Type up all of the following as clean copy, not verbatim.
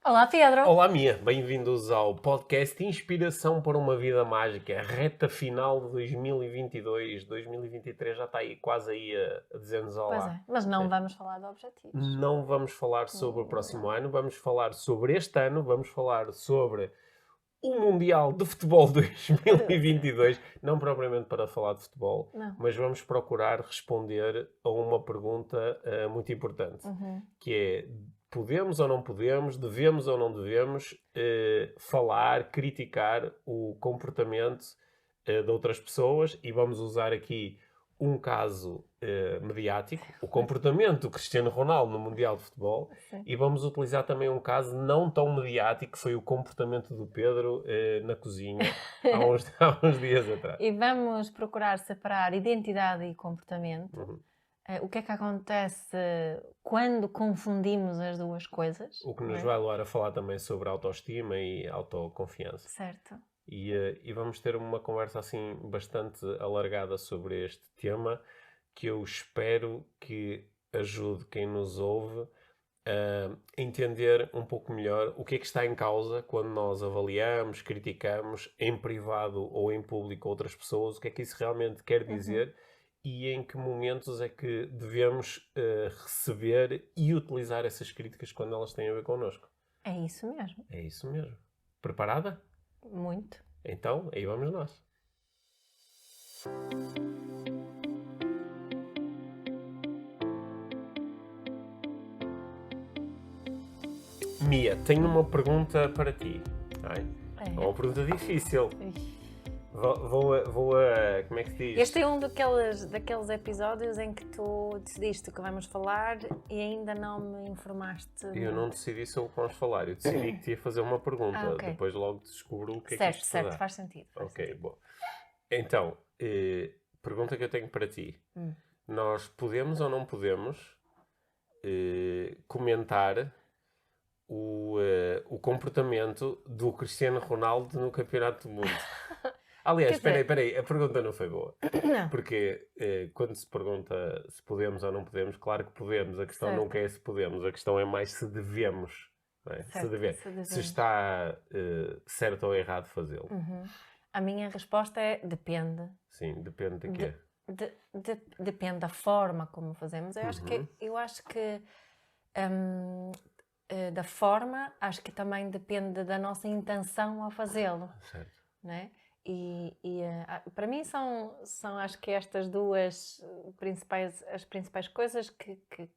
Olá, Pedro. Olá, Mia. Bem-vindos ao podcast Inspiração para uma Vida Mágica. Reta final de 2022. 2023 já está aí, quase aí a dizer-nos Pois olá. é, mas não vamos falar de objetivos. Não vamos falar sobre o próximo ano, vamos falar sobre este ano, vamos falar sobre o Mundial de Futebol 2022. Não propriamente para falar de futebol, Não. mas vamos procurar responder a uma pergunta muito importante, que é: podemos ou não podemos, devemos ou não devemos falar, criticar o comportamento de outras pessoas? E vamos usar aqui um caso mediático, o comportamento do Cristiano Ronaldo no Mundial de Futebol. Sim. E vamos utilizar também um caso não tão mediático, que foi o comportamento do Pedro na cozinha há uns dias atrás. E vamos procurar separar identidade e comportamento. O que é que acontece quando confundimos as duas coisas? O que nos não é? vai levar a falar também sobre autoestima e autoconfiança. Certo. E vamos ter uma conversa assim bastante alargada sobre este tema, que eu espero que ajude quem nos ouve a entender um pouco melhor o que é que está em causa quando nós avaliamos, criticamos em privado ou em público outras pessoas, o que é que isso realmente quer dizer e em que momentos é que devemos receber e utilizar essas críticas quando elas têm a ver connosco. É isso mesmo. É isso mesmo. Preparada? Muito. Então, aí vamos nós. Mia, tenho uma pergunta para ti. É uma pergunta difícil. Vou a... Como é que se diz? Este é um daqueles episódios em que tu decidiste que vamos falar e ainda não me informaste. Eu não decidi sobre o que vamos falar. Eu decidi que te ia fazer uma pergunta. Ok. Depois logo descubro o que é que Certo, isto certo, dá. faz sentido. Ok, bom. Então, pergunta que eu tenho para ti. Nós podemos ou não podemos comentar o comportamento do Cristiano Ronaldo no Campeonato do Mundo? Aliás, espera aí, a pergunta não foi boa. Não. Porque quando se pergunta se podemos ou não podemos, claro que podemos. A questão Certo. nunca é se podemos, a questão é mais se devemos. Não é? Certo, se devemos. se devemos. Se está certo ou errado fazê-lo. A minha resposta é depende. Sim, depende de quê. Depende da forma como fazemos. Eu acho que da forma, acho que também depende da nossa intenção ao fazê-lo. Certo. Né? Para mim são acho que estas duas as principais coisas que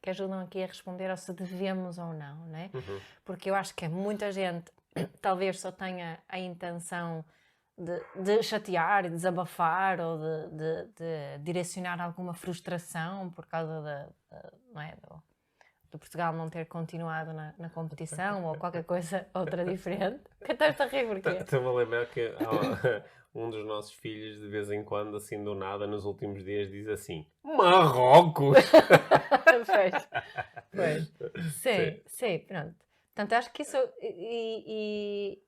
ajudam aqui a responder ao se devemos ou não, né? Porque eu acho que muita gente talvez só tenha a intenção de chatear e desabafar ou de direcionar alguma frustração por causa não é, do Portugal não ter continuado na competição ou qualquer coisa outra diferente. Que estás a rir porquê? Estou-me a lembrar que um dos nossos filhos, de vez em quando, assim do nada, nos últimos dias, diz assim: Marrocos! Pois. Sim, pronto. Portanto, acho que isso... E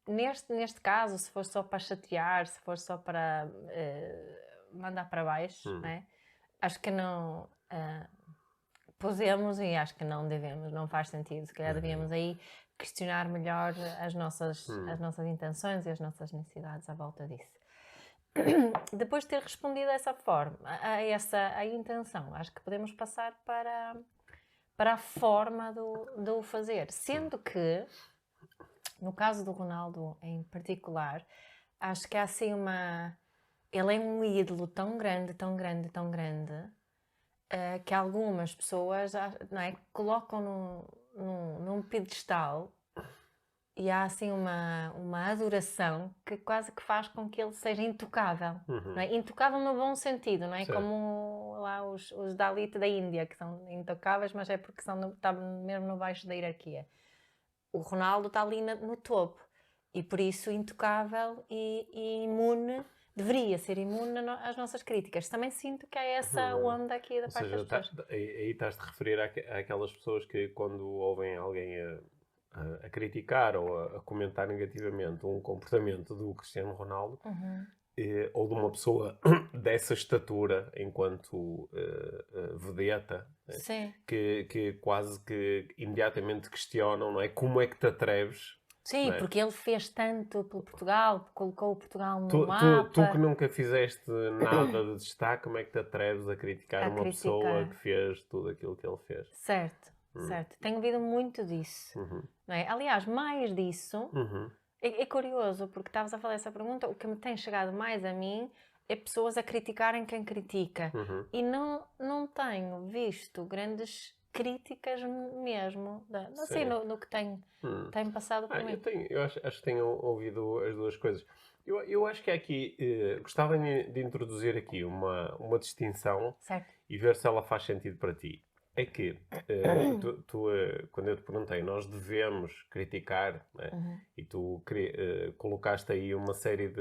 neste caso, se for só para chatear, se for só para mandar para baixo, né? Acho que não... podemos e acho que não devemos, não faz sentido. Se calhar devíamos aí questionar melhor as nossas intenções e as nossas necessidades à volta disso. Depois de ter respondido dessa forma, a intenção, acho que podemos passar para a forma do fazer. Sendo que, no caso do Ronaldo em particular, acho que há assim ele é um ídolo tão grande, tão grande, tão grande, que algumas pessoas, não é, colocam num pedestal e há assim uma adoração que quase que faz com que ele seja intocável. Não é? Intocável no bom sentido, não é? Certo. Como lá os Dalit da Índia, que são intocáveis, mas é porque estão mesmo no baixo da hierarquia. O Ronaldo está ali no topo e por isso intocável e imune. Deveria ser imune às nossas críticas. Também sinto que há essa onda aqui da parte das pessoas. Aí estás-te a referir àquelas pessoas que, quando ouvem alguém a criticar ou a comentar negativamente um comportamento do Cristiano Ronaldo, ou de uma pessoa dessa estatura enquanto vedeta, né? Sim. Que quase que imediatamente questionam, não é? Como é que te atreves? Sim, Não é? porque ele fez tanto pelo Portugal, colocou o Portugal no Tu mapa, que nunca fizeste nada de destaque, como é que te atreves a criticar a uma pessoa criticar. que fez tudo aquilo que ele fez? Certo, certo. Tenho ouvido muito disso. Uhum. Não é? Aliás, mais disso, Uhum. é curioso, porque estavas a falar essa pergunta, o que me tem chegado mais a mim é pessoas a criticarem quem critica. Uhum. E não tenho visto grandes críticas mesmo, assim, Sim. no que tem passado por mim. Eu acho que tenho ouvido as duas coisas. Eu acho que aqui, gostava de introduzir aqui uma distinção Certo? e ver se ela faz sentido para ti. É que, quando eu te perguntei, nós devemos criticar, né? E tu colocaste aí uma série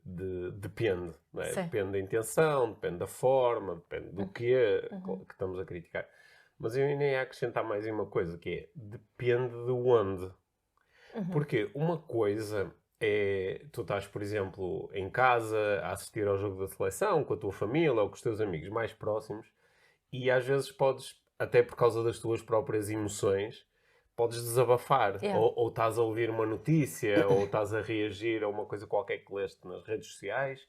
depende, né? Sim. Depende da intenção, depende da forma, depende do que estamos a criticar. Mas eu ainda ia acrescentar mais uma coisa, que é, depende de onde. Porque uma coisa é, tu estás, por exemplo, em casa a assistir ao jogo da seleção com a tua família ou com os teus amigos mais próximos e às vezes podes, até por causa das tuas próprias emoções, podes desabafar. Yeah. Ou estás a ouvir uma notícia ou estás a reagir a uma coisa qualquer que leste nas redes sociais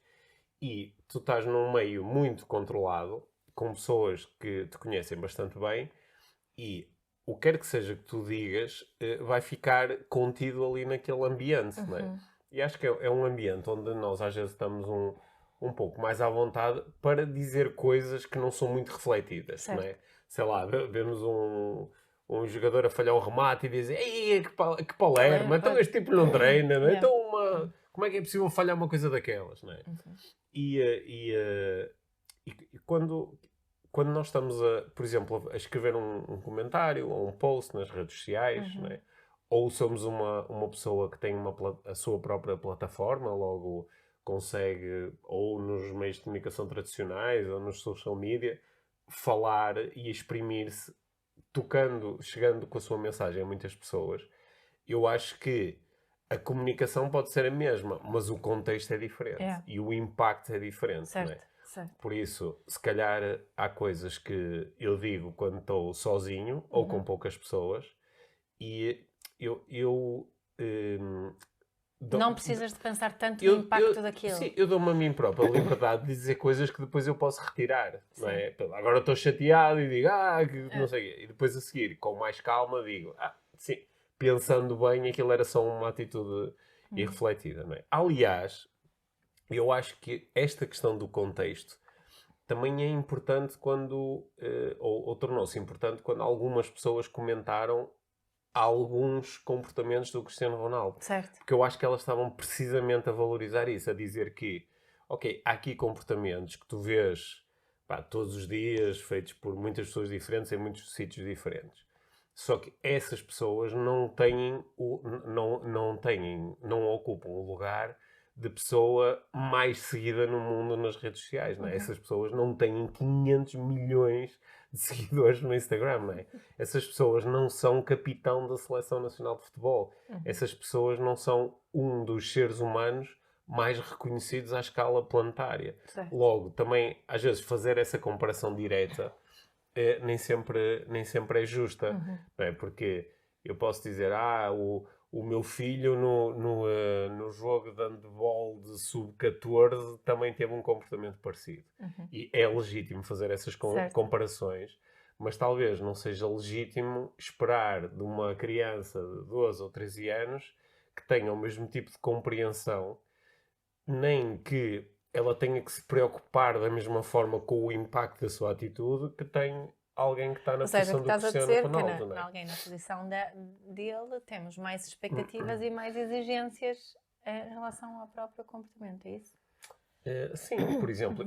e tu estás num meio muito controlado, com pessoas que te conhecem bastante bem e o que quer que seja que tu digas vai ficar contido ali naquele ambiente, não é? E acho que é um ambiente onde nós às vezes estamos um pouco mais à vontade para dizer coisas que não são muito refletidas, Certo. não é? Sei lá, vemos um jogador a falhar um remate e dizem ei, que palerma, então este tipo não treina, não é? Yeah. Então como é que é possível falhar uma coisa daquelas, não é? E quando nós estamos, por exemplo, a escrever um comentário ou um post nas redes sociais, não é? Ou somos uma pessoa que tem a sua própria plataforma, logo consegue, ou nos meios de comunicação tradicionais, ou nos social media, falar e exprimir-se, chegando com a sua mensagem a muitas pessoas. Eu acho que a comunicação pode ser a mesma, mas o contexto é diferente. Yeah. E o impacto é diferente, não é? Certo, certo. Por isso, se calhar há coisas que eu digo quando estou sozinho ou com poucas pessoas e eu Não precisas de pensar tanto no impacto daquilo. Sim, eu dou-me a mim própria a liberdade de dizer coisas que depois eu posso retirar, não é? Agora estou chateado e digo, que não sei o quê. E depois a seguir, com mais calma, digo, sim, pensando bem, aquilo era só uma atitude irrefletida, não é? Aliás, eu acho que esta questão do contexto também é importante quando, ou tornou-se importante quando algumas pessoas comentaram alguns comportamentos do Cristiano Ronaldo. Certo. Porque eu acho que elas estavam precisamente a valorizar isso, a dizer que, ok, há aqui comportamentos que tu vês todos os dias, feitos por muitas pessoas diferentes, em muitos sítios diferentes. Só que essas pessoas não ocupam o lugar de pessoa mais seguida no mundo nas redes sociais, não é? Essas pessoas não têm 500 milhões de seguidores no Instagram, não é? Essas pessoas não são capitão da Seleção Nacional de Futebol. Essas pessoas não são um dos seres humanos mais reconhecidos à escala planetária. Certo. Logo, também, às vezes, fazer essa comparação direta nem sempre é justa, não é? Porque eu posso dizer, o meu filho no jogo de handball de sub-14 também teve um comportamento parecido. E é legítimo fazer essas comparações, mas talvez não seja legítimo esperar de uma criança de 12 ou 13 anos que tenha o mesmo tipo de compreensão, nem que ela tenha que se preocupar da mesma forma com o impacto da sua atitude que tem alguém que está na posição do Cristiano Ronaldo, não é? Alguém na posição dele temos mais expectativas e mais exigências em relação ao próprio comportamento, é isso? Sim, por exemplo,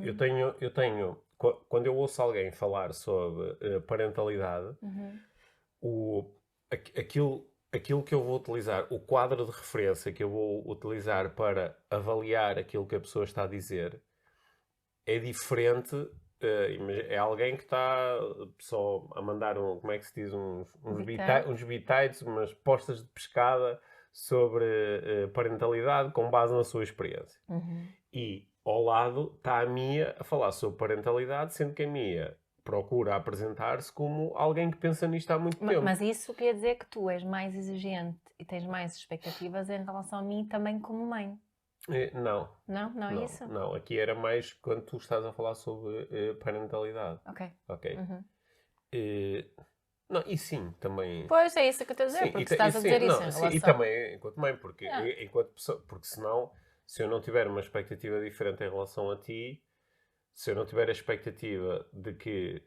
quando eu ouço alguém falar sobre parentalidade, aquilo que eu vou utilizar, o quadro de referência que eu vou utilizar para avaliar aquilo que a pessoa está a dizer, é diferente. É alguém que está só a mandar como é que se diz, uns bitites, umas postas de pescada sobre parentalidade com base na sua experiência. E ao lado está a Mia a falar sobre parentalidade, sendo que a Mia procura apresentar-se como alguém que pensa nisto há muito tempo. Mas isso quer dizer que tu és mais exigente e tens mais expectativas em relação a mim também como mãe. Não. Não é isso? Não, aqui era mais quando tu estás a falar sobre parentalidade. Ok. Uhum. Não, e sim, também... Pois, é isso que eu estou a dizer, porque estás a dizer isso em relação... E também enquanto mãe, porque, enquanto pessoa, porque senão, se eu não tiver uma expectativa diferente em relação a ti, se eu não tiver a expectativa de que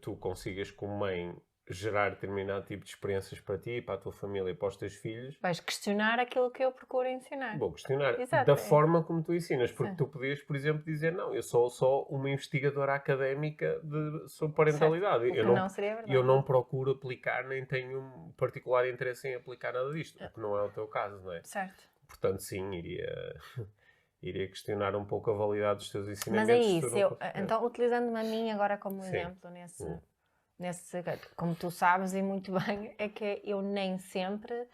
tu consigas como mãe gerar determinado tipo de experiências para ti, para a tua família, para os teus filhos... Vais questionar aquilo que eu procuro ensinar. Vou questionar Exato, da forma como tu ensinas, porque Sim. tu podias, por exemplo, dizer não, eu sou só uma investigadora académica sobre parentalidade. Certo. Não seria verdade. Eu não procuro aplicar, nem tenho um particular interesse em aplicar nada disto, o que não é o teu caso, não é? Certo. Portanto, sim, iria questionar um pouco a validade dos teus ensinamentos. Mas é isso, então utilizando-me a mim agora como exemplo nesse, como tu sabes e muito bem, é que eu nem sempre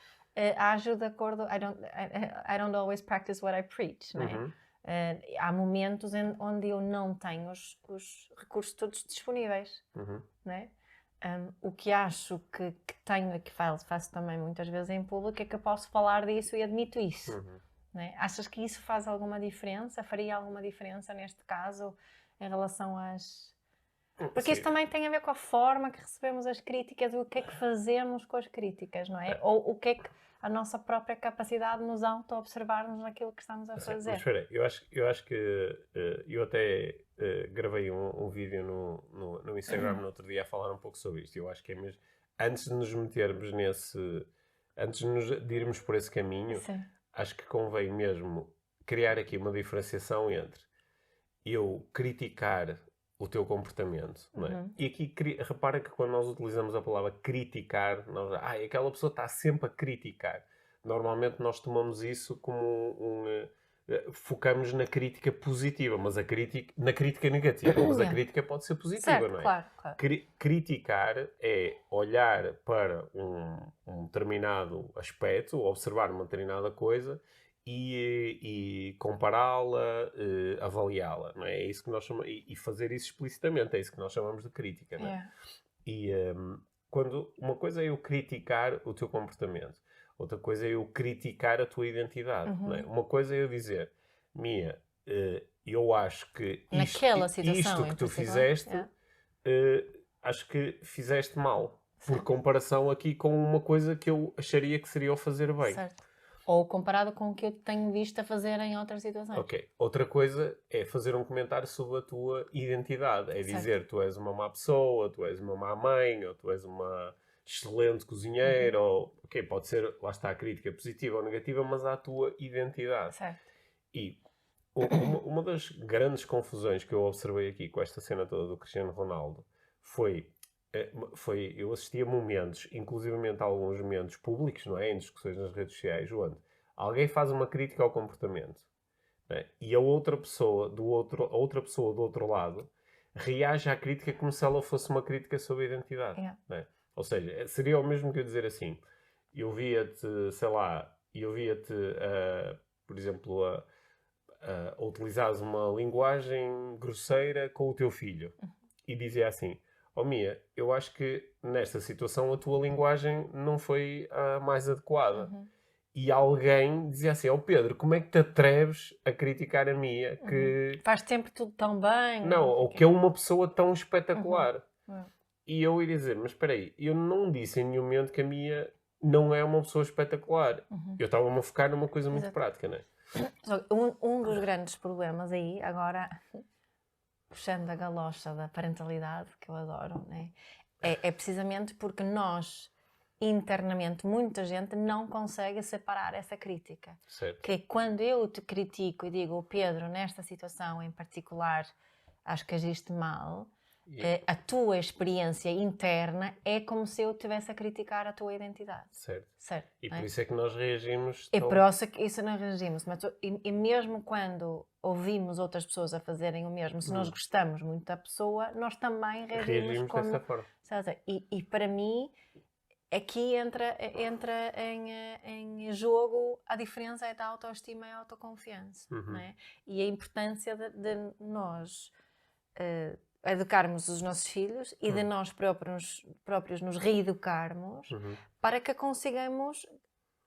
ajo de acordo, I don't always practice what I preach, não é? Há momentos onde eu não tenho os recursos todos disponíveis, não é? O que acho que tenho e que faço também muitas vezes em público é que eu posso falar disso e admito isso. Não é? Achas que isso faz alguma diferença? Faria alguma diferença neste caso em relação às... Porque isso também tem a ver com a forma que recebemos as críticas e o que é que fazemos com as críticas, não é? Ou o que é que a nossa própria capacidade de nos auto-observarmos naquilo que estamos a fazer. Mas espera, eu acho que eu até gravei um vídeo no Instagram no outro dia a falar um pouco sobre isto. Eu acho que é mesmo, antes de nos metermos antes de irmos por esse caminho, acho que convém mesmo criar aqui uma diferenciação entre eu criticar o teu comportamento, não é? E aqui, repara que quando nós utilizamos a palavra criticar, aquela pessoa está sempre a criticar. Normalmente nós tomamos isso como focamos na crítica positiva, mas na crítica negativa, mas a crítica pode ser positiva, certo, não é? Claro. Criticar é olhar para um determinado aspecto, observar uma determinada coisa e compará-la, avaliá-la, não é? É isso que nós chamamos, e fazer isso explicitamente, é isso que nós chamamos de crítica, não é? E quando uma coisa é eu criticar o teu comportamento, outra coisa é eu criticar a tua identidade, não é? Uma coisa é eu dizer, Mia, eu acho que isto que tu fizeste, acho que fizeste mal, por comparação aqui com uma coisa que eu acharia que seria o fazer bem. Certo. Ou comparado com o que eu tenho visto a fazer em outras situações. Ok. Outra coisa é fazer um comentário sobre a tua identidade. É dizer, tu és uma má pessoa, tu és uma má mãe, ou tu és uma excelente cozinheira, ou... Ok, pode ser, lá está a crítica positiva ou negativa, mas à tua identidade. Certo. E uma das grandes confusões que eu observei aqui com esta cena toda do Cristiano Ronaldo foi eu assisti a momentos, inclusivamente a alguns momentos públicos, não é? Em discussões nas redes sociais, onde alguém faz uma crítica ao comportamento, não é? E a outra pessoa do outro lado reage à crítica como se ela fosse uma crítica sobre a identidade. Não é? Ou seja, seria o mesmo que eu dizer assim, eu via-te, sei lá, por exemplo, a utilizares uma linguagem grosseira com o teu filho e dizia assim, Mia, eu acho que nesta situação a tua linguagem não foi a mais adequada. E alguém dizia assim, Pedro, como é que te atreves a criticar a Mia que... Faz sempre tudo tão bem. Não, ou que é uma pessoa tão espetacular. E eu ia dizer, mas espera aí, eu não disse em nenhum momento que a Mia não é uma pessoa espetacular. Eu estava-me a focar numa coisa muito prática, não é? Um dos grandes problemas aí, agora puxando a galocha da parentalidade, que eu adoro, né? É precisamente porque nós, internamente, muita gente não consegue separar essa crítica. Certo. Que quando eu te critico e digo, Pedro, nesta situação em particular, acho que agiste mal, a tua experiência interna é como se eu estivesse a criticar a tua identidade. Certo. E por isso é que nós reagimos... É por isso não reagimos. Mas, e mesmo quando ouvimos outras pessoas a fazerem o mesmo, se nós gostamos muito da pessoa, nós também reagimos dessa forma. E para mim, aqui entra em jogo a diferença entre a autoestima e a autoconfiança, não é? E a importância de nós educarmos os nossos filhos e de nós próprios nos reeducarmos para que consigamos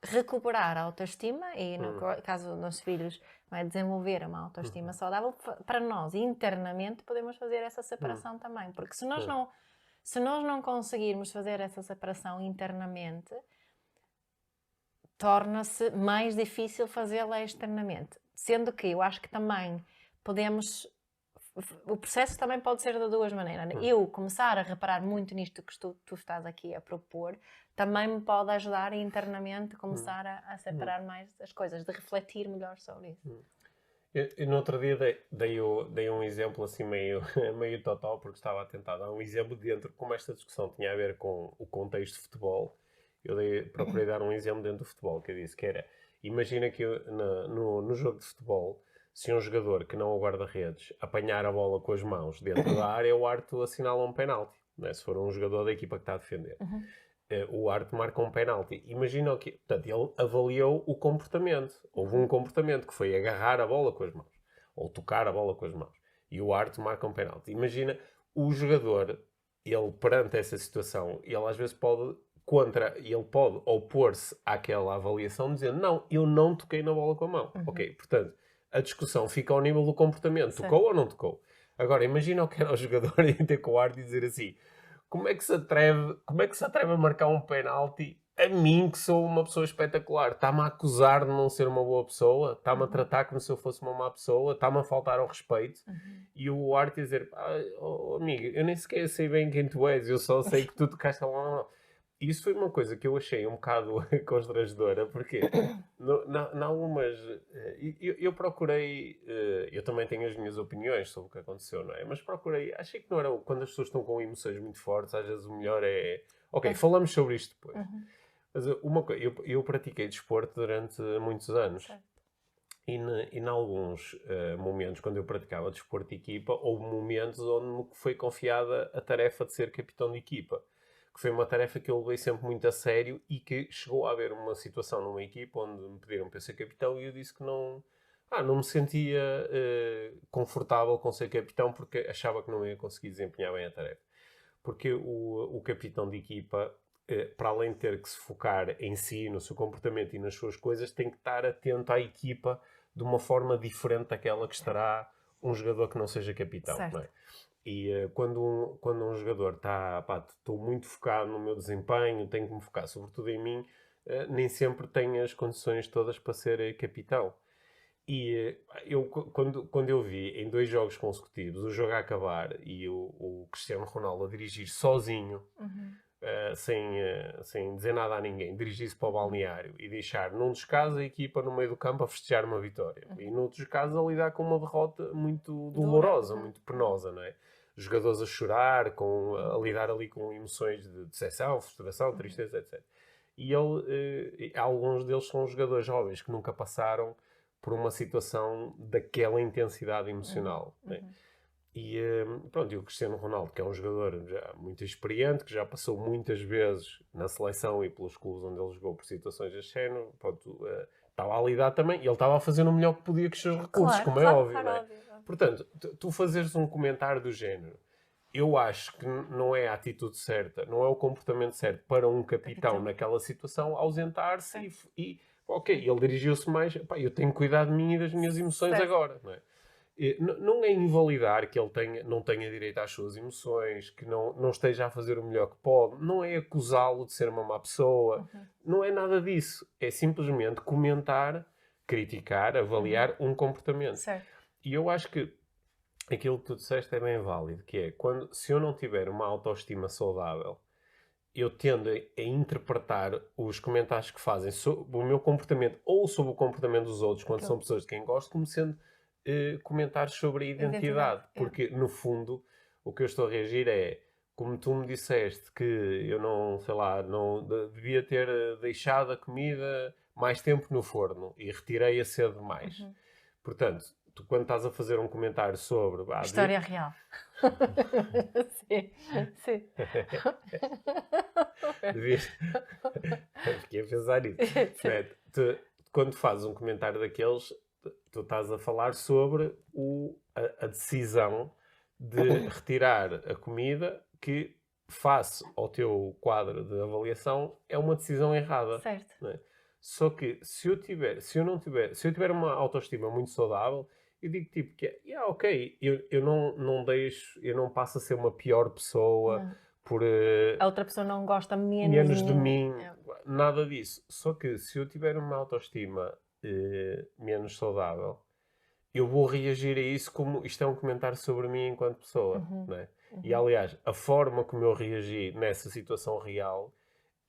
recuperar a autoestima e, no caso dos nossos filhos, desenvolver uma autoestima saudável, para nós, internamente, podemos fazer essa separação também. Porque se nós não conseguirmos fazer essa separação internamente, torna-se mais difícil fazê-la externamente. Sendo que eu acho que também podemos... O processo também pode ser de duas maneiras. Eu começar a reparar muito nisto que tu estás aqui a propor, também me pode ajudar a internamente começar a separar mais as coisas, de refletir melhor sobre isso. Eu no outro dia dei um exemplo assim meio total, porque estava a tentar dar um exemplo dentro, como esta discussão tinha a ver com o contexto de futebol, procurei dar um exemplo dentro do futebol, que eu disse que era, imagina que no jogo de futebol, se um jogador que não é o guarda-redes apanhar a bola com as mãos dentro da área, o árbitro assinala um penalti, né? Se for um jogador da equipa que está a defender. O árbitro marca um penalti. Imagina que, portanto, ele avaliou o comportamento. Houve um comportamento que foi agarrar a bola com as mãos, ou tocar a bola com as mãos. E o árbitro marca um penalti. Imagina o jogador, ele perante essa situação, ele às vezes pode opor-se àquela avaliação dizendo, não, eu não toquei na bola com a mão. Ok, portanto, a discussão fica ao nível do comportamento. Sim. Tocou ou não tocou? Agora, imagina o que era o jogador e ter com o árbitro e dizer assim, como é que se atreve a marcar um penalti a mim, que sou uma pessoa espetacular? Está-me a acusar de não ser uma boa pessoa? Está-me a tratar como se eu fosse uma má pessoa? Está-me a faltar ao respeito? E o árbitro a dizer, amigo, eu nem sequer sei bem quem tu és, eu só sei que tu tocaste a bola. Isso foi uma coisa que eu achei um bocado constrangedora, porque em algumas... Eu procurei... Eu também tenho as minhas opiniões sobre o que aconteceu, não é? Mas achei que não era... Quando as pessoas estão com emoções muito fortes, às vezes o melhor é... Ok, falamos sobre isto depois. Mas eu pratiquei desporto durante muitos anos. E em alguns momentos, quando eu praticava desporto de equipa, houve momentos onde me foi confiada a tarefa de ser capitão de equipa. Que foi uma tarefa que eu levei sempre muito a sério e que chegou a haver uma situação numa equipa onde me pediram para ser capitão e eu disse que não me sentia confortável com ser capitão porque achava que não ia conseguir desempenhar bem a tarefa. Porque o capitão de equipa, para além de ter que se focar em si, no seu comportamento e nas suas coisas, tem que estar atento à equipa de uma forma diferente daquela que estará um jogador que não seja capitão. Não é? E quando um jogador está, estou muito focado no meu desempenho, tenho que me focar sobretudo em mim, nem sempre tem as condições todas para ser capitão. E quando eu vi em 2 jogos consecutivos o jogo a acabar e o Cristiano Ronaldo a dirigir sozinho, sem dizer nada a ninguém, dirigir-se para o balneário e deixar num dos casos a equipa no meio do campo a festejar uma vitória e noutros casos a lidar com uma derrota muito dolorosa, muito penosa, não é? Jogadores a chorar, a lidar ali com emoções de decepção, frustração, tristeza, etc. E alguns deles são jogadores jovens que nunca passaram por uma situação daquela intensidade emocional. Né? E pronto, e o Cristiano Ronaldo, que é um jogador já muito experiente, que já passou muitas vezes na seleção e pelos clubes onde ele jogou por situações deste género, estava a lidar também, e ele estava a fazer o melhor que podia com os seus recursos, como é óbvio. Claro, não é? Portanto, tu fazeres um comentário do género, eu acho que não é a atitude certa, não é o comportamento certo para um capitão naquela situação ausentar-se ok, ele dirigiu-se mais, eu tenho que cuidar de mim e das minhas emoções agora, não é? Não é invalidar que ele não tenha direito às suas emoções, que não esteja a fazer o melhor que pode, não é acusá-lo de ser uma má pessoa, não é nada disso, é simplesmente comentar, criticar, avaliar um comportamento. Certo. E eu acho que aquilo que tu disseste é bem válido, que é, se eu não tiver uma autoestima saudável, eu tendo a interpretar os comentários que fazem sobre o meu comportamento ou sobre o comportamento dos outros, quando são pessoas de quem gosto, como sendo comentários sobre a identidade. Porque, no fundo, o que eu estou a reagir é, como tu me disseste que eu não devia ter deixado a comida mais tempo no forno e retirei-a cedo demais. Portanto, tu quando estás a fazer um comentário sobre... História real. Sim, sim. Fiquei a pensar nisso. Né? Quando fazes um comentário daqueles, tu estás a falar sobre a decisão de retirar a comida que, face ao teu quadro de avaliação, é uma decisão errada. Certo. Né? Só que se eu tiver uma autoestima muito saudável, eu digo tipo que ok, eu não passo a ser uma pior pessoa Não. por A outra pessoa não gosta menos de mim, É. nada disso. Só que se eu tiver uma autoestima menos saudável, eu vou reagir a isso como isto é um comentário sobre mim enquanto pessoa, não é? E aliás, a forma como eu reagi nessa situação real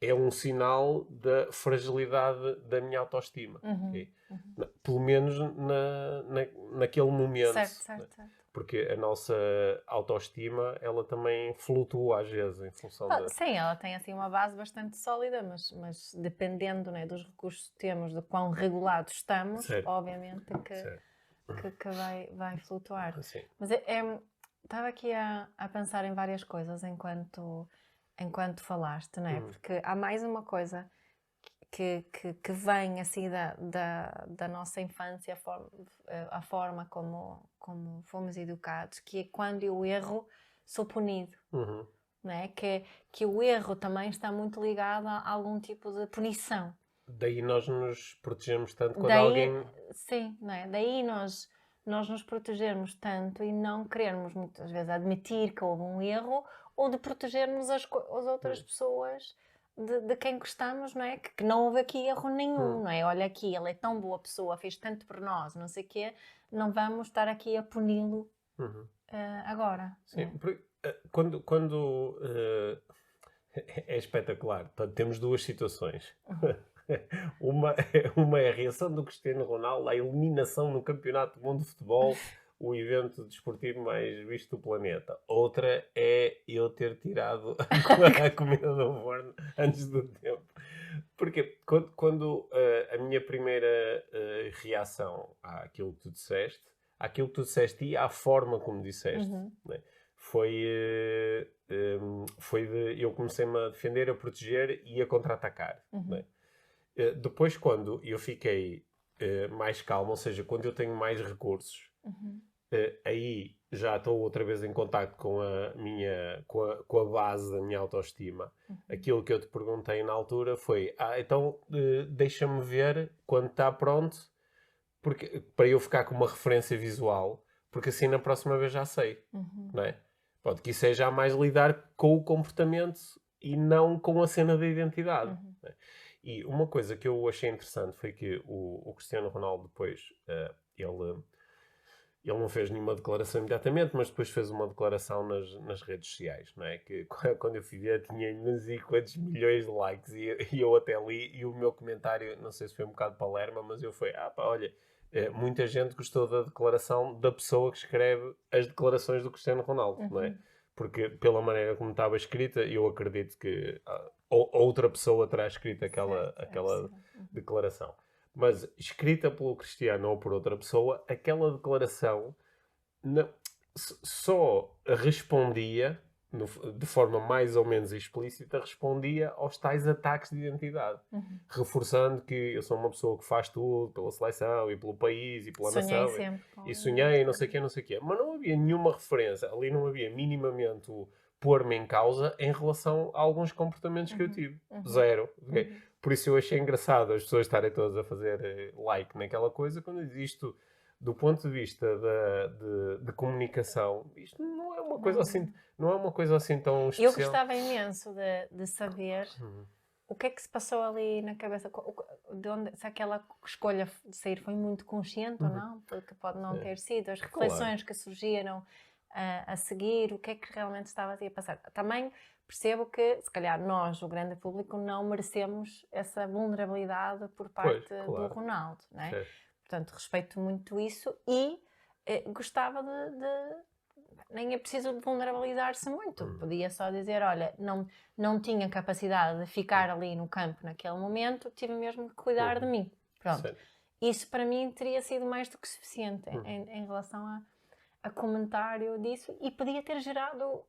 é um sinal da fragilidade da minha autoestima. Okay? Pelo menos naquele momento. Certo. Porque a nossa autoestima, ela também flutua às vezes em função da... Sim, ela tem assim uma base bastante sólida, mas dependendo, né, dos recursos que temos, de quão regulados estamos, Certo. obviamente que vai flutuar. Sim. Mas estava aqui a pensar em várias coisas enquanto falaste, não é? Porque há mais uma coisa que vem assim da nossa infância, a forma como fomos educados, que é quando eu erro, sou punido. Não é? Que o erro também está muito ligado a algum tipo de punição. Daí nós nos protegemos tanto quando alguém... Sim, não é? Daí nós nos protegermos tanto e não querermos muitas vezes admitir que houve um erro ou de protegermos as outras pessoas de quem gostamos, não é? Que não houve aqui erro nenhum, não é? Olha aqui, ele é tão boa pessoa, fez tanto por nós, não sei o quê, não vamos estar aqui a puni-lo agora. Sim, quando é espetacular. Portanto, temos duas situações. Uma é a reação do Cristiano Ronaldo à eliminação no Campeonato do Mundo de Futebol, o evento desportivo mais visto do planeta. Outra é eu ter tirado a comida do forno antes do tempo. Porque quando a minha primeira reação àquilo que tu disseste e à forma como disseste, né? Foi de eu comecei-me a defender, a proteger e a contra-atacar. Né? Depois, quando eu fiquei mais calmo, ou seja, quando eu tenho mais recursos, aí já estou outra vez em contacto com a base da minha autoestima. Aquilo que eu te perguntei na altura foi, então deixa-me ver quando está pronto, para eu ficar com uma referência visual, porque assim na próxima vez já sei, não é? Pode que isso é já mais lidar com o comportamento e não com a cena da identidade. Né? E uma coisa que eu achei interessante foi que o Cristiano Ronaldo depois, ele não fez nenhuma declaração imediatamente, mas depois fez uma declaração nas redes sociais, não é? Que quando eu fui ver tinha não sei quantos milhões de likes e eu até li, e o meu comentário, não sei se foi um bocado palerma, mas eu fui, olha, muita gente gostou da declaração da pessoa que escreve as declarações do Cristiano Ronaldo, não é? Porque pela maneira como estava escrita, eu acredito que outra pessoa terá escrito aquela declaração. Mas escrita pelo Cristiano ou por outra pessoa, aquela declaração só respondia, de forma mais ou menos explícita, respondia aos tais ataques de identidade. Reforçando que eu sou uma pessoa que faz tudo pela seleção e pelo país e pela nação. E sonhei e não sei o quê. Mas não havia nenhuma referência. Ali não havia minimamente o pôr-me em causa em relação a alguns comportamentos que eu tive. Zero. Okay? Por isso eu achei engraçado as pessoas estarem todas a fazer like naquela coisa, quando isto, do ponto de vista de comunicação, isto não é uma coisa assim, não é uma coisa assim tão especial. Eu gostava imenso de saber o que é que se passou ali na cabeça, se aquela escolha de sair foi muito consciente ou não, porque pode não ter sido, as reflexões que surgiram a seguir, o que é que realmente estava a passar. Também percebo que, se calhar, nós, o grande público, não merecemos essa vulnerabilidade por parte do Ronaldo, não é? Portanto, respeito muito isso e gostava nem é preciso vulnerabilizar-se muito. Podia só dizer, olha, não tinha capacidade de ficar ali no campo naquele momento, tive mesmo que cuidar de mim. Pronto. isso para mim teria sido mais do que suficiente em relação a comentário disso, e podia ter gerado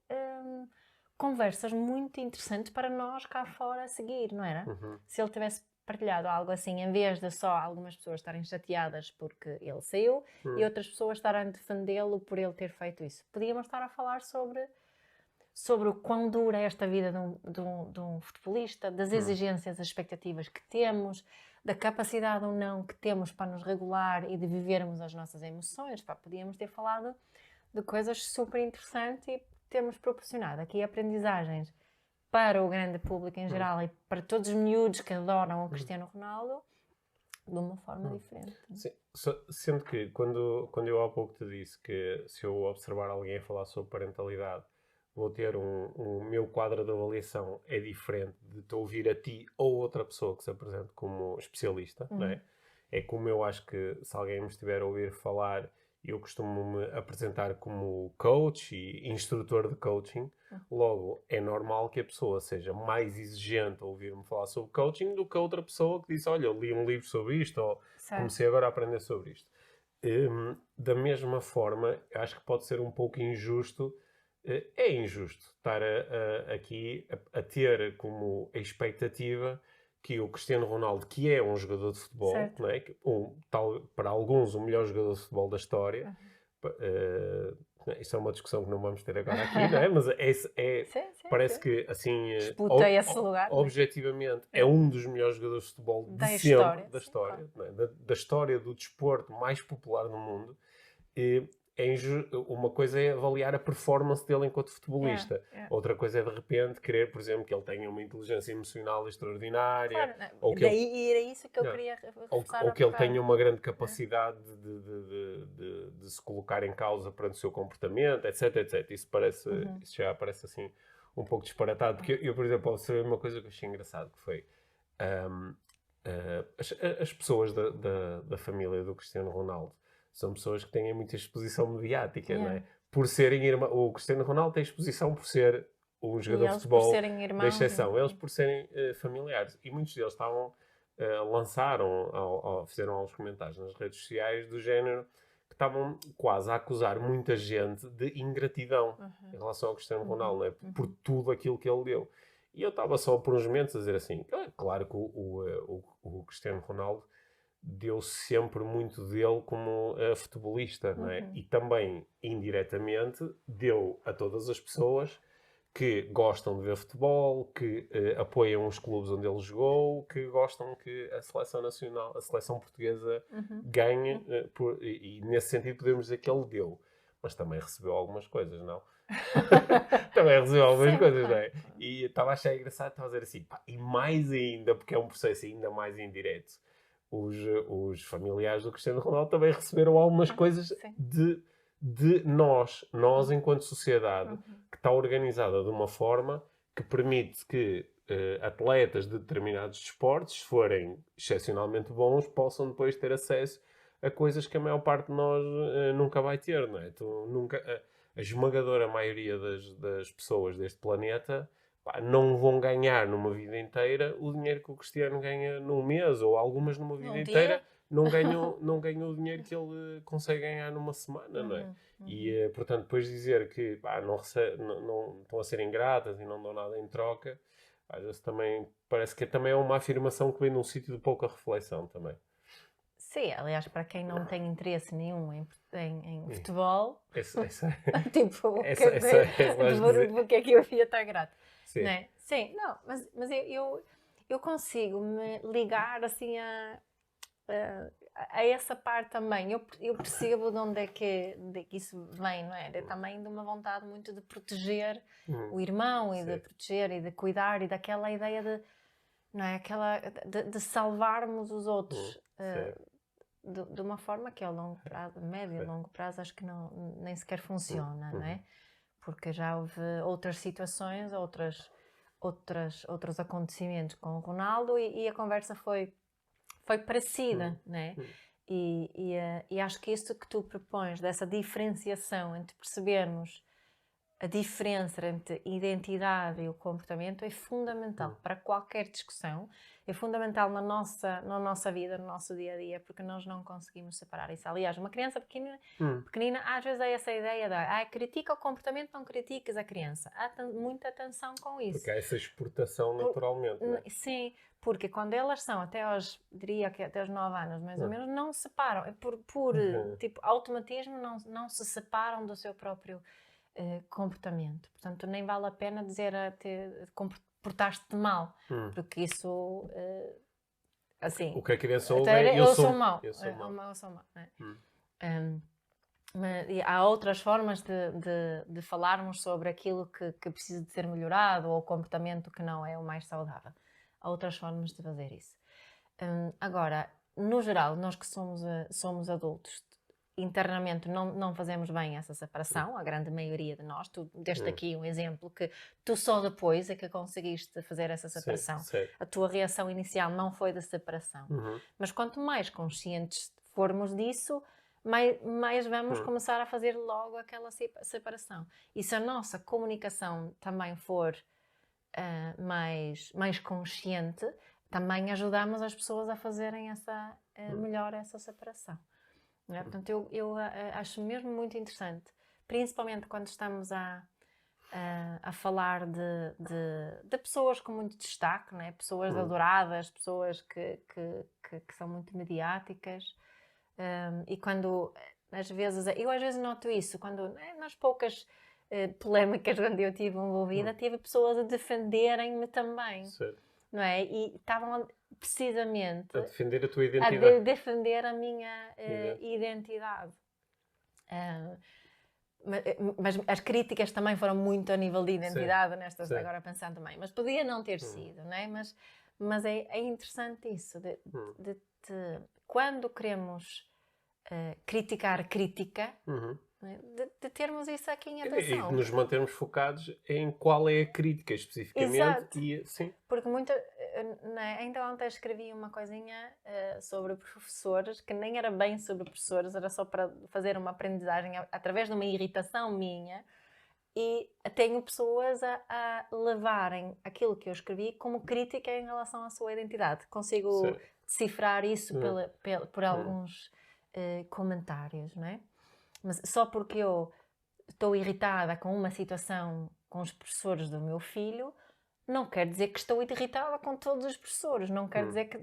conversas muito interessantes para nós cá fora a seguir, não era? Se ele tivesse partilhado algo assim, em vez de só algumas pessoas estarem chateadas porque ele saiu e outras pessoas estarem a defendê-lo por ele ter feito isso. Podíamos estar a falar sobre o quão dura é esta vida de um futebolista, das exigências, das expectativas que temos, da capacidade ou não que temos para nos regular e de vivermos as nossas emoções. Podíamos ter falado de coisas super interessantes e termos proporcionado aqui aprendizagens para o grande público em geral e para todos os miúdos que adoram o Cristiano Ronaldo de uma forma diferente. Sim. Sendo que quando eu há pouco te disse que se eu observar alguém a falar sobre parentalidade, vou ter o meu quadro de avaliação é diferente de te ouvir a ti ou outra pessoa que se apresente como especialista, não é? É como eu acho que se alguém me estiver a ouvir falar, eu costumo me apresentar como coach e instrutor de coaching, logo é normal que a pessoa seja mais exigente a ouvir-me falar sobre coaching do que a outra pessoa que diz, olha, eu li um livro sobre isto ou comecei agora a aprender sobre isto. Da mesma forma, acho que pode ser um pouco injusto. É injusto estar aqui a ter como expectativa que o Cristiano Ronaldo, que é um jogador de futebol, não é? Para alguns o melhor jogador de futebol da história, isso é uma discussão que não vamos ter agora aqui, não é? Mas parece que assim, disputa esse lugar, objetivamente, é um dos melhores jogadores de futebol de sempre, da história, não é? Da história do desporto mais popular do mundo. Uma coisa é avaliar a performance dele enquanto futebolista. Outra coisa é, de repente, querer, por exemplo, que ele tenha uma inteligência emocional extraordinária. Claro, ou que daí era isso que eu queria reforçar. Ou que ele tenha uma grande capacidade de se colocar em causa perante o seu comportamento, etc, etc. Isso já parece assim um pouco disparatado. Porque eu, por exemplo, observei uma coisa que eu achei engraçado, que foi as pessoas da família do Cristiano Ronaldo são pessoas que têm muita exposição mediática, não é? Por serem irmãos. O Cristiano Ronaldo tem exposição por ser um jogador de futebol da exceção. Eles por serem familiares. E muitos deles fizeram alguns comentários nas redes sociais do género que estavam quase a acusar muita gente de ingratidão em relação ao Cristiano Ronaldo, não é? Por tudo aquilo que ele deu. E eu estava só por uns momentos a dizer assim, claro que o Cristiano Ronaldo deu sempre muito dele como futebolista, não é? E também, indiretamente, deu a todas as pessoas que gostam de ver futebol, que apoiam os clubes onde ele jogou, que gostam que a seleção nacional, a seleção portuguesa ganhe, e nesse sentido podemos dizer que ele deu. Mas também recebeu algumas coisas, não? Também recebeu algumas coisas, não é? E estava a achar engraçado, estava a dizer assim, pá, e mais ainda, porque é um processo ainda mais indireto, os familiares do Cristiano Ronaldo também receberam algumas coisas de nós enquanto sociedade, que está organizada de uma forma que permite que atletas de determinados desportos, se forem excepcionalmente bons, possam depois ter acesso a coisas que a maior parte de nós nunca vai ter, não é? A esmagadora maioria das pessoas deste planeta não vão ganhar numa vida inteira o dinheiro que o Cristiano ganha num mês, ou algumas numa vida inteira não ganham o dinheiro que ele consegue ganhar numa semana, não é? E, portanto, depois dizer que não estão a ser ingratas e não dão nada em troca, às vezes também parece que também é uma afirmação que vem num sítio de pouca reflexão também. Sim, aliás, para quem não tem interesse nenhum em futebol, tipo, o que é que eu ia estar grato? Sim. Não é? Sim, não, mas eu consigo me ligar assim a essa parte também. Eu percebo de onde é que isso vem, não é? É também de uma vontade muito de proteger o irmão e de proteger e de cuidar e daquela ideia de, não é? De salvarmos os outros. De uma forma que a longo prazo, médio e longo prazo, acho que nem sequer funciona, não é? Porque já houve outras situações, outros acontecimentos com o Ronaldo e a conversa foi parecida, não é? E acho que isso que tu propões, dessa diferenciação entre percebermos a diferença entre identidade e o comportamento é fundamental para qualquer discussão, é fundamental na nossa vida, no nosso dia a dia, porque nós não conseguimos separar isso. Aliás, uma criança pequenina às vezes é essa ideia de critica o comportamento, não criticas a criança. Há muita atenção com isso. Porque há essa exportação naturalmente. Não é? Sim, porque quando elas são diria que até aos 9 anos, mais ou menos, não se separam. Por tipo, automatismo, não se separam do seu próprio comportamento. Portanto, nem vale a pena dizer comportaste-te mal, porque isso, assim... O que a criança ouve é eu sou mau. Eu sou mau. Há outras formas de falarmos sobre aquilo que precisa de ser melhorado ou o comportamento que não é o mais saudável. Há outras formas de fazer isso. Agora, no geral, nós que somos adultos, internamente não fazemos bem essa separação, a grande maioria de nós. Tu deste aqui um exemplo que tu só depois é que conseguiste fazer essa separação. Sim. A tua reação inicial não foi de separação. Mas quanto mais conscientes formos disso, mais vamos começar a fazer logo aquela separação. E se a nossa comunicação também for mais consciente, também ajudamos as pessoas a fazerem melhor essa separação. Não é? Portanto, eu acho mesmo muito interessante, principalmente quando estamos a falar de pessoas com muito destaque, não é? Pessoas adoradas, pessoas que são muito mediáticas. E quando, às vezes noto isso, quando nas poucas polémicas onde eu estive envolvida, tive pessoas a defenderem-me também. Certo. Não é? E estavam precisamente a defender a tua identidade. A defender a minha identidade. Mas as críticas também foram muito a nível de identidade, nestas agora pensando também. Mas podia não ter sido, não é? Mas é interessante isso, quando queremos criticar crítica, de termos isso aqui em atenção. E de nos mantermos focados em qual é a crítica especificamente. Exato. Sim. Porque ainda ontem escrevi uma coisinha sobre professores, que nem era bem sobre professores, era só para fazer uma aprendizagem através de uma irritação minha, e tenho pessoas a levarem aquilo que eu escrevi como crítica em relação à sua identidade. Consigo decifrar isso por alguns comentários, não é? Mas só porque eu estou irritada com uma situação com os professores do meu filho, não quer dizer que estou irritada com todos os professores. Não quer dizer que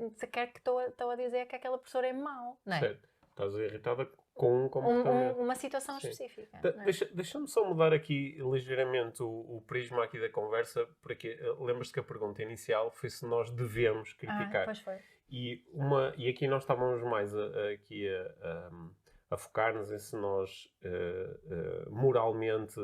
estou a dizer que aquela professora é mau, não é? Certo. Estás irritada com um comportamento. Uma situação específica. Deixa-me só mudar aqui ligeiramente o prisma aqui da conversa, porque lembras-te que a pergunta inicial foi se nós devemos criticar. Pois foi. E aqui nós estávamos mais a focar-nos em se nós moralmente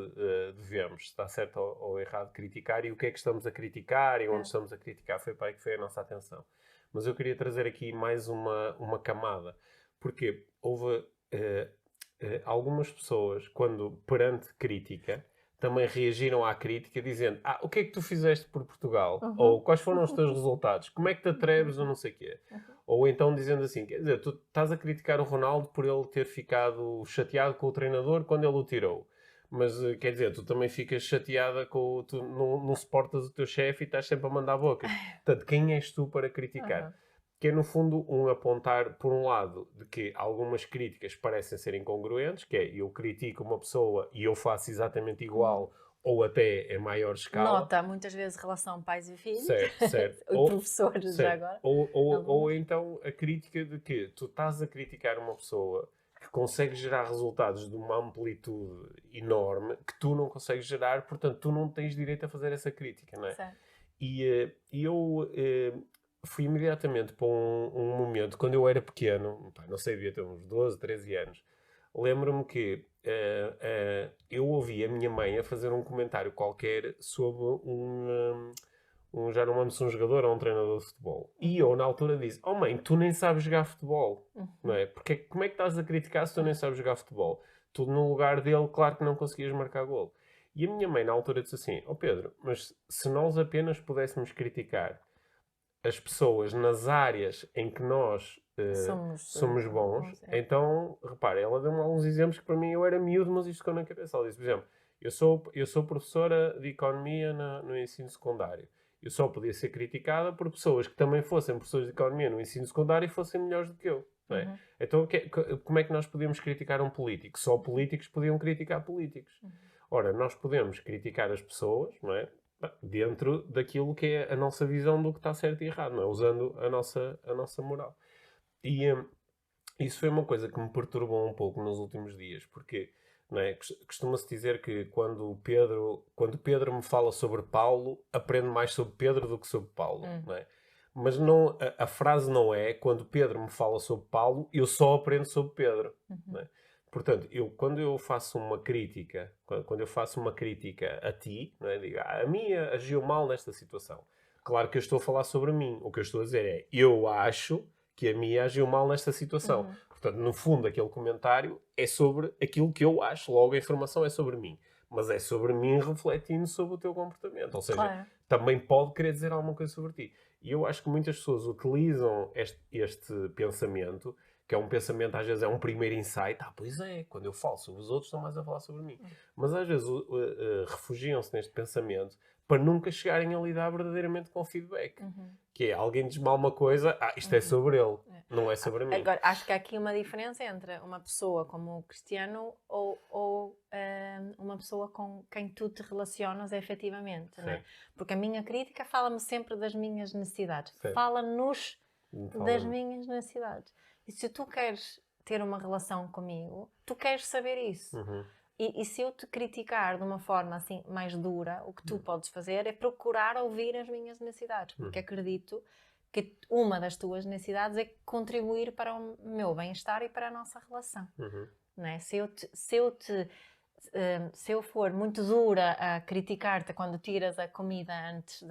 devemos, se está certo ou errado criticar, e o que é que estamos a criticar e onde estamos a criticar, foi para aí que foi a nossa atenção. Mas eu queria trazer aqui mais uma camada, porque houve algumas pessoas, quando perante crítica, também reagiram à crítica dizendo o que é que tu fizeste por Portugal? Ou quais foram os teus resultados? Como é que te atreves ou não sei o quê? Ou então dizendo assim, quer dizer, tu estás a criticar o Ronaldo por ele ter ficado chateado com o treinador quando ele o tirou. Mas, quer dizer, tu também ficas chateada com... Tu não suportas o teu chefe e estás sempre a mandar bocas. Portanto, quem és tu para criticar? Que é, no fundo, apontar, por um lado, de que algumas críticas parecem ser incongruentes, que é, eu critico uma pessoa e eu faço exatamente igual, ou até em maior escala. Nota, muitas vezes, relação pais e filhos. Certo. Ou professores, já agora. Ou então a crítica de que tu estás a criticar uma pessoa que consegue gerar resultados de uma amplitude enorme que tu não consegues gerar, portanto, tu não tens direito a fazer essa crítica, não é? Certo. E eu... fui imediatamente para um momento, quando eu era pequeno, não sei, devia ter uns 12, 13 anos, lembro-me que eu ouvi a minha mãe a fazer um comentário qualquer sobre já não lembro se um jogador ou um treinador de futebol. E eu, na altura, disse, mãe, tu nem sabes jogar futebol, não é? Porque como é que estás a criticar se tu nem sabes jogar futebol? Tu, no lugar dele, claro que não conseguias marcar golo. E a minha mãe, na altura, disse assim, Pedro, mas se nós apenas pudéssemos criticar as pessoas nas áreas em que nós somos bons, então, repara, ela deu-me alguns exemplos que para mim eu era miúdo, mas isto ficou na cabeça. Ela disse, por exemplo, eu sou professora de economia no ensino secundário. Eu só podia ser criticada por pessoas que também fossem professores de economia no ensino secundário e fossem melhores do que eu. Não é? Então, como é que nós podíamos criticar um político? Só políticos podiam criticar políticos. Ora, nós podemos criticar as pessoas, não é? Dentro daquilo que é a nossa visão do que está certo e errado, não é? Usando a nossa moral. E isso foi uma coisa que me perturbou um pouco nos últimos dias, porque não é? Costuma-se dizer que quando Pedro me fala sobre Paulo, aprendo mais sobre Pedro do que sobre Paulo. Não é? Mas não, a frase não é quando Pedro me fala sobre Paulo, eu só aprendo sobre Pedro. Não é? Portanto, quando eu faço uma crítica, quando eu faço uma crítica a ti, não é? Digo, a minha agiu mal nesta situação. Claro que eu estou a falar sobre mim. O que eu estou a dizer é, eu acho que a Mia agiu mal nesta situação. Portanto, no fundo, aquele comentário é sobre aquilo que eu acho. Logo, a informação é sobre mim. Mas é sobre mim refletindo sobre o teu comportamento. Ou seja, também pode querer dizer alguma coisa sobre ti. E eu acho que muitas pessoas utilizam este pensamento, que é um pensamento, às vezes é um primeiro insight. Pois é, quando eu falo sobre os outros, estão mais a falar sobre mim. Mas às vezes refugiam-se neste pensamento para nunca chegarem a lidar verdadeiramente com feedback. Que é, alguém diz mal uma coisa, isto é sobre ele, não é sobre mim. Agora, acho que há aqui uma diferença entre uma pessoa como o Cristiano ou uma pessoa com quem tu te relacionas efetivamente, não é? Porque a minha crítica fala-me sempre das minhas necessidades. Fala-nos das minhas necessidades. E se tu queres ter uma relação comigo, tu queres saber isso. E se eu te criticar de uma forma assim mais dura, o que tu podes fazer é procurar ouvir as minhas necessidades, porque acredito que uma das tuas necessidades é contribuir para o meu bem-estar e para a nossa relação. Não é? Se eu for muito dura a criticar-te quando tiras a comida antes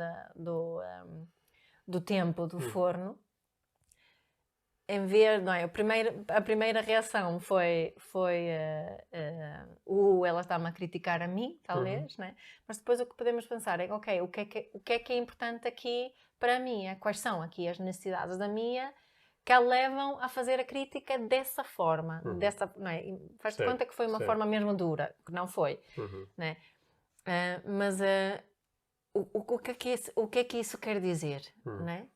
do tempo do forno, em vez, não é? A primeira reação foi ela está-me a criticar a mim, talvez, né? Mas depois o que podemos pensar é, ok, o que é importante aqui para a Mia? Quais são aqui as necessidades da Mia que a levam a fazer a crítica dessa forma? Não é? Faz-te conta que foi uma forma mesmo dura, que não foi, né? Mas o que é que isso quer dizer, né?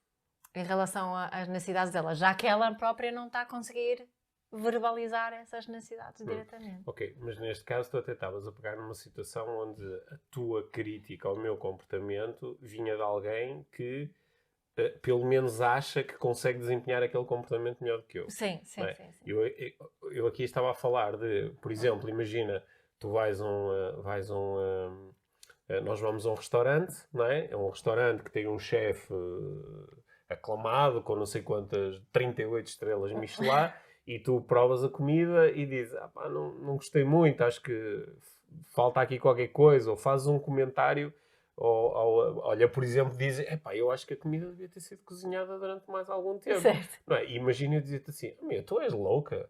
Em relação às necessidades dela, já que ela própria não está a conseguir verbalizar essas necessidades diretamente. Ok, mas neste caso tu até estavas a pegar numa situação onde a tua crítica ao meu comportamento vinha de alguém que pelo menos acha que consegue desempenhar aquele comportamento melhor do que eu. Sim. Eu aqui estava a falar de, por exemplo, imagina, tu nós vamos a um restaurante, não é? É um restaurante que tem um chefe aclamado, com não sei quantas, 38 estrelas Michelin, e tu provas a comida e dizes, não gostei muito, acho que falta aqui qualquer coisa, ou fazes um comentário, olha, por exemplo, dizes, eu acho que a comida devia ter sido cozinhada durante mais algum tempo. Não é? Imagina eu dizer-te assim, tu és louca.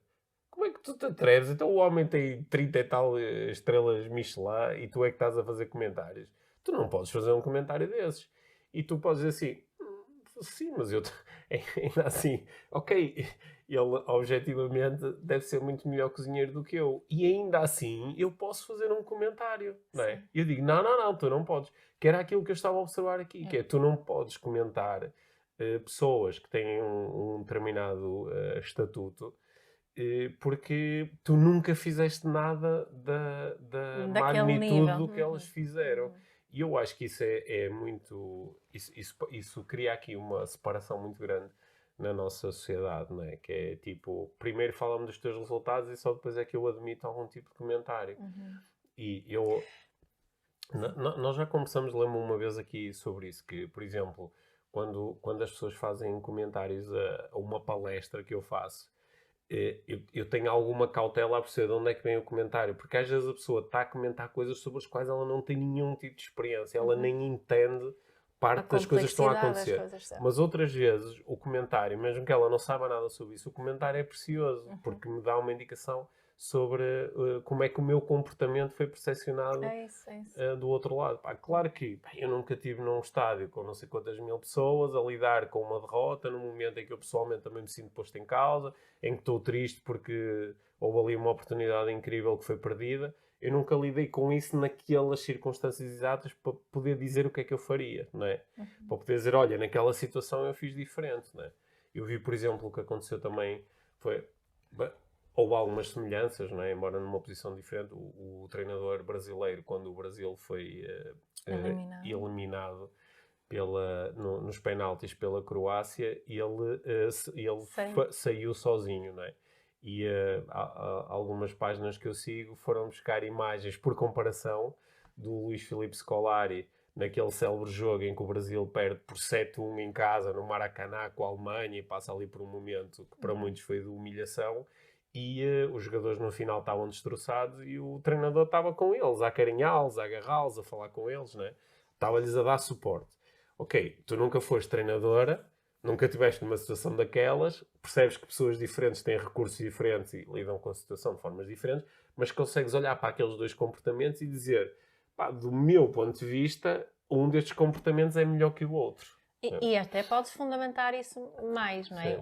Como é que tu te atreves? Então o homem tem 30 e tal estrelas Michelin e tu é que estás a fazer comentários. Tu não podes fazer um comentário desses. E tu podes dizer assim, sim, mas eu ainda assim, ok, ele objetivamente deve ser muito melhor cozinheiro do que eu. E ainda assim eu posso fazer um comentário, não é? E eu digo, não, tu não podes. Que era aquilo que eu estava a observar aqui, que é, tu não podes comentar pessoas que têm um determinado estatuto, porque tu nunca fizeste nada da magnitude do que elas fizeram. E eu acho que isso é muito... Isso cria aqui uma separação muito grande na nossa sociedade, não é? Que é tipo, primeiro fala-me dos teus resultados e só depois é que eu admito algum tipo de comentário. E nós já conversamos, lembro uma vez aqui sobre isso, que, por exemplo, quando as pessoas fazem comentários a uma palestra que eu faço, eu tenho alguma cautela a perceber de onde é que vem o comentário, porque às vezes a pessoa está a comentar coisas sobre as quais ela não tem nenhum tipo de experiência, ela nem entende parte das coisas que estão a acontecer. Mas outras vezes o comentário, mesmo que ela não saiba nada sobre isso, o comentário é precioso, porque me dá uma indicação sobre como é que o meu comportamento foi percepcionado É isso. do outro lado. Pá, claro que eu nunca estive num estádio com não sei quantas mil pessoas a lidar com uma derrota, num momento em que eu pessoalmente também me sinto posto em causa, em que estou triste porque houve ali uma oportunidade incrível que foi perdida. Eu nunca lidei com isso naquelas circunstâncias exatas para poder dizer o que é que eu faria, não é? Para poder dizer, olha, naquela situação eu fiz diferente, não é? Eu vi, por exemplo, o que aconteceu também foi... Houve algumas semelhanças, não é? Embora numa posição diferente. O treinador brasileiro, quando o Brasil foi eliminado nos penaltis pela Croácia, ele saiu sozinho, não é? E algumas páginas que eu sigo foram buscar imagens por comparação do Luís Filipe Scolari naquele célebre jogo em que o Brasil perde por 7-1 em casa no Maracanã com a Alemanha e passa ali por um momento que para muitos foi de humilhação, e os jogadores no final estavam destroçados e o treinador estava com eles, a acarinhá-los, a agarrá-los, a falar com eles, né? Estava-lhes a dar suporte. Ok, tu nunca foste treinadora, nunca estiveste numa situação daquelas, percebes que pessoas diferentes têm recursos diferentes e lidam com a situação de formas diferentes, mas consegues olhar para aqueles dois comportamentos e dizer, pá, do meu ponto de vista, um destes comportamentos é melhor que o outro. E até podes fundamentar isso mais, não é?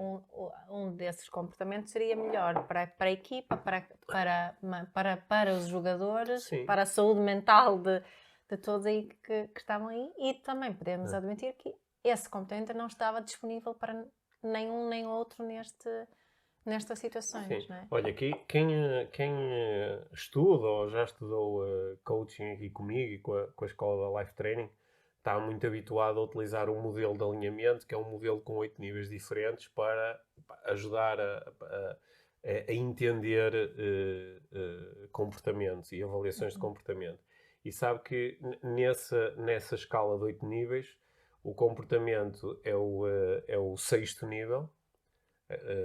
Um desses comportamentos seria melhor para a equipa, para os jogadores, Sim. para a saúde mental de todos aí que estavam aí, e também podemos admitir que esse comportamento não estava disponível para nenhum nem outro nestas situações, não é? Olha, quem estuda ou já estudou coaching aqui comigo e com a escola da Life Training está muito habituado a utilizar um modelo de alinhamento, que é um modelo com 8 níveis diferentes para ajudar a entender comportamentos e avaliações de comportamento. E sabe que nessa escala de 8 níveis, o comportamento é o 6º nível,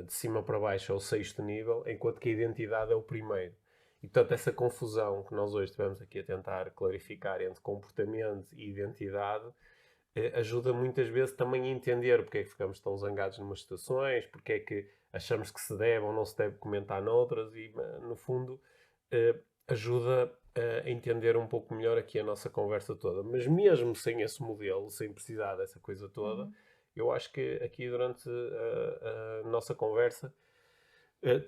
de cima para baixo é o 6º nível, enquanto que a identidade é o primeiro. E, portanto, essa confusão que nós hoje estivemos aqui a tentar clarificar entre comportamento e identidade ajuda muitas vezes também a entender porque é que ficamos tão zangados numas situações, porque é que achamos que se deve ou não se deve comentar noutras e, no fundo, ajuda a entender um pouco melhor aqui a nossa conversa toda. Mas mesmo sem esse modelo, sem precisar dessa coisa toda, eu acho que aqui durante a nossa conversa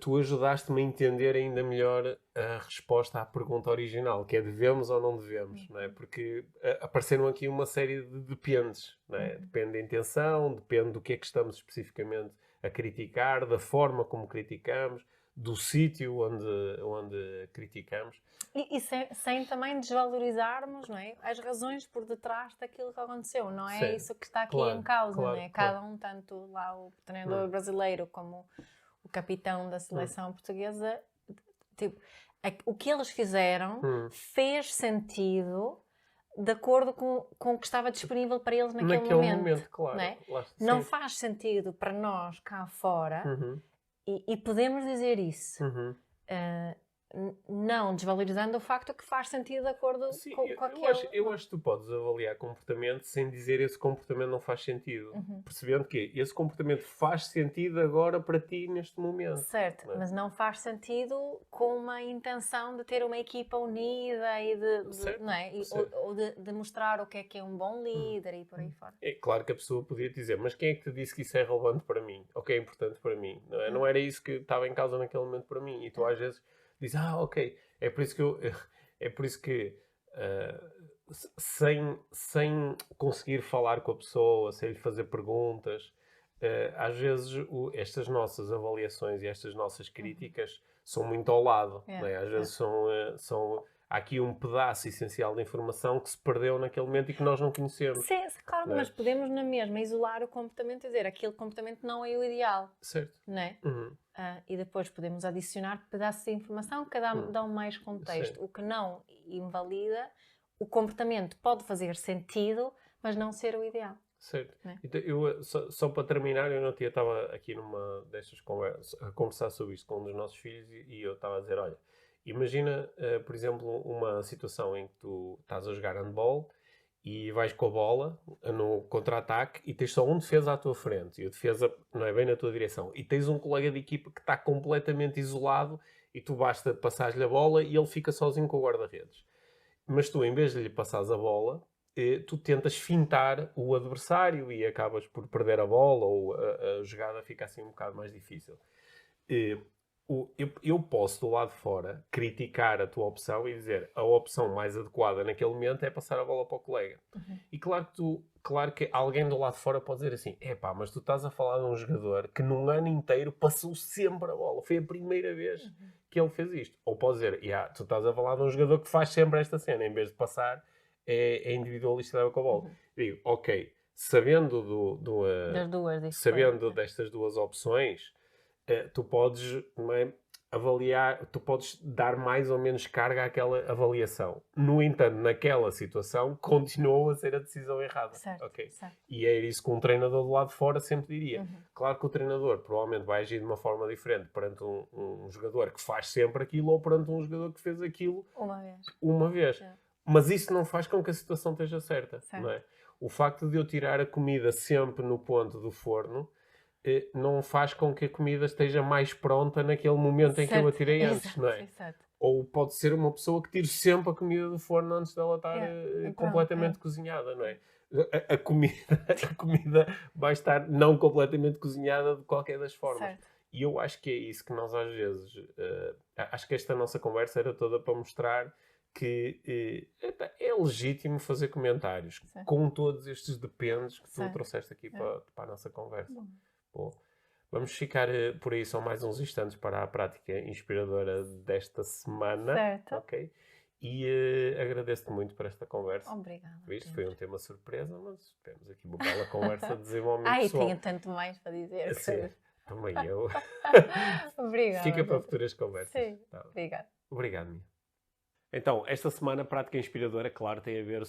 tu ajudaste-me a entender ainda melhor a resposta à pergunta original, que é devemos ou não devemos, não é? Porque apareceram aqui uma série de dependes, não é? Depende da intenção, depende do que é que estamos especificamente a criticar, da forma como criticamos, do sítio onde criticamos. E sem também desvalorizarmos, não é? As razões por detrás daquilo que aconteceu, não é? Sim. Isso que está aqui Claro, em causa, claro, não é? claro. Cada um, tanto lá o treinador brasileiro como o capitão da seleção portuguesa, tipo, o que eles fizeram fez sentido de acordo com o que estava disponível para eles naquele momento. Claro. Não é? Não faz sentido para nós cá fora, e podemos dizer isso, não desvalorizando o facto que faz sentido de acordo com aquele... Eu acho que tu podes avaliar comportamento sem dizer esse comportamento não faz sentido. Percebendo que esse comportamento faz sentido agora para ti neste momento. Certo, mas não faz sentido com uma intenção de ter uma equipa unida e não é? Ou de mostrar o que é um bom líder e por aí fora. É claro que a pessoa podia dizer, mas quem é que te disse que isso é relevante para mim? Ou que é importante para mim? Não é? Não era isso que estava em causa naquele momento para mim. E tu às vezes dizes, ok, é por isso que sem conseguir falar com a pessoa, sem lhe fazer perguntas, às vezes estas nossas avaliações e estas nossas críticas são muito ao lado. Não é? Às vezes há aqui um pedaço essencial de informação que se perdeu naquele momento e que nós não conhecemos. Sim, claro, mas podemos na mesma isolar o comportamento e dizer aquele comportamento não é o ideal. Certo. Não é? E depois podemos adicionar pedaços de informação que dão mais contexto. Sim. O que não invalida, o comportamento pode fazer sentido, mas não ser o ideal. Certo. É? Então, eu, só para terminar, eu estava aqui numa destas conversas a conversar sobre isto com um dos nossos filhos e eu estava a dizer, olha, imagina, por exemplo, uma situação em que tu estás a jogar handball e vais com a bola no contra-ataque e tens só um defesa à tua frente e o defesa não é bem na tua direção e tens um colega de equipa que está completamente isolado e tu basta passares-lhe a bola e ele fica sozinho com o guarda-redes. Mas tu, em vez de lhe passares a bola, tu tentas fintar o adversário e acabas por perder a bola ou a jogada fica assim um bocado mais difícil. Eu posso, do lado de fora, criticar a tua opção e dizer a opção mais adequada naquele momento é passar a bola para o colega. E claro que alguém do lado de fora pode dizer assim, epá, mas tu estás a falar de um jogador que num ano inteiro passou sempre a bola. Foi a primeira vez que ele fez isto. Ou pode dizer, tu estás a falar de um jogador que faz sempre esta cena. Em vez de passar, é individualista e leva com a bola. Digo, ok, sabendo Das duas sabendo destas duas opções, tu podes avaliar, tu podes dar mais ou menos carga àquela avaliação. No entanto, naquela situação, continuou a ser a decisão errada. Certo, Okay? certo. E é isso que um treinador do lado de fora sempre diria. Claro que o treinador provavelmente vai agir de uma forma diferente perante um jogador que faz sempre aquilo ou perante um jogador que fez aquilo uma vez. Mas isso não faz com que a situação esteja certa. Não é? O facto de eu tirar a comida sempre no ponto do forno não faz com que a comida esteja mais pronta naquele momento em que eu a tirei antes, não é? Exato. Ou pode ser uma pessoa que tire sempre a comida do forno antes dela estar completamente cozinhada, não é? A comida vai estar não completamente cozinhada de qualquer das formas. Certo. E eu acho que é isso que nós às vezes... acho que esta nossa conversa era toda para mostrar que é legítimo fazer comentários com todos estes dependes que tu trouxeste aqui para a nossa conversa. Bom, vamos ficar por aí só mais uns instantes para a prática inspiradora desta semana. Certo. Okay? E agradeço-te muito por esta conversa. Obrigada. Viste? Foi um tema surpresa, mas temos aqui uma bela conversa de desenvolvimento pessoal. Tenho tanto mais para dizer. Sim, também eu. Obrigada. Fica para futuras conversas. Sim, Tá. obrigada. Obrigado, Mia. Então, esta semana, a prática inspiradora, claro, tem a ver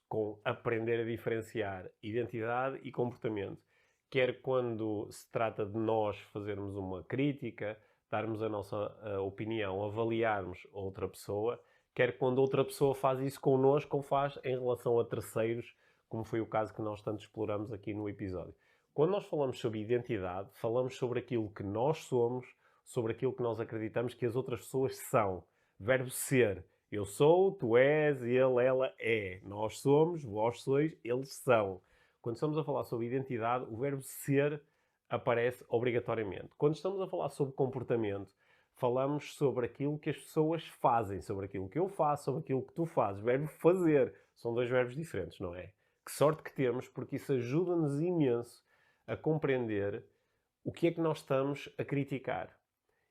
com aprender a diferenciar identidade e comportamento. Quer quando se trata de nós fazermos uma crítica, darmos a nossa opinião, avaliarmos outra pessoa, quer quando outra pessoa faz isso connosco ou faz em relação a terceiros, como foi o caso que nós tanto exploramos aqui no episódio. Quando nós falamos sobre identidade, falamos sobre aquilo que nós somos, sobre aquilo que nós acreditamos que as outras pessoas são. Verbo ser. Eu sou, tu és, ele, ela é. Nós somos, vós sois, eles são. Quando estamos a falar sobre identidade, o verbo ser aparece obrigatoriamente. Quando estamos a falar sobre comportamento, falamos sobre aquilo que as pessoas fazem, sobre aquilo que eu faço, sobre aquilo que tu fazes. O verbo fazer são dois verbos diferentes, não é? Que sorte que temos, porque isso ajuda-nos imenso a compreender o que é que nós estamos a criticar.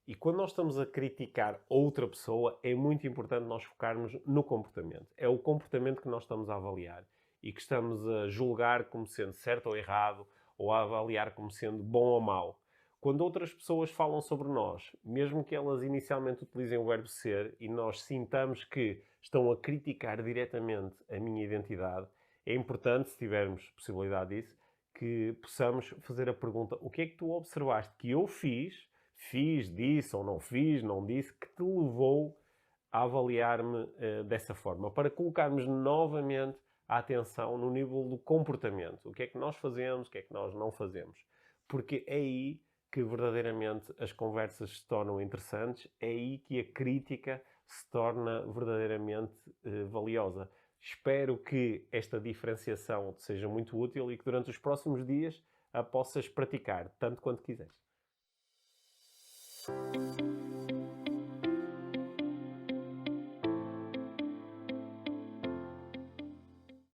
E quando nós estamos a criticar outra pessoa, é muito importante nós focarmos no comportamento. É o comportamento que nós estamos a avaliar e que estamos a julgar como sendo certo ou errado, ou a avaliar como sendo bom ou mau. Quando outras pessoas falam sobre nós, mesmo que elas inicialmente utilizem o verbo ser e nós sintamos que estão a criticar diretamente a minha identidade, é importante, se tivermos possibilidade disso, que possamos fazer a pergunta: o que é que tu observaste que eu fiz, disse ou não fiz, não disse, que te levou a avaliar-me dessa forma? Para colocarmos novamente a atenção no nível do comportamento. O que é que nós fazemos, o que é que nós não fazemos. Porque é aí que verdadeiramente as conversas se tornam interessantes, é aí que a crítica se torna verdadeiramente valiosa. Espero que esta diferenciação te seja muito útil e que durante os próximos dias a possas praticar, tanto quanto quiseres.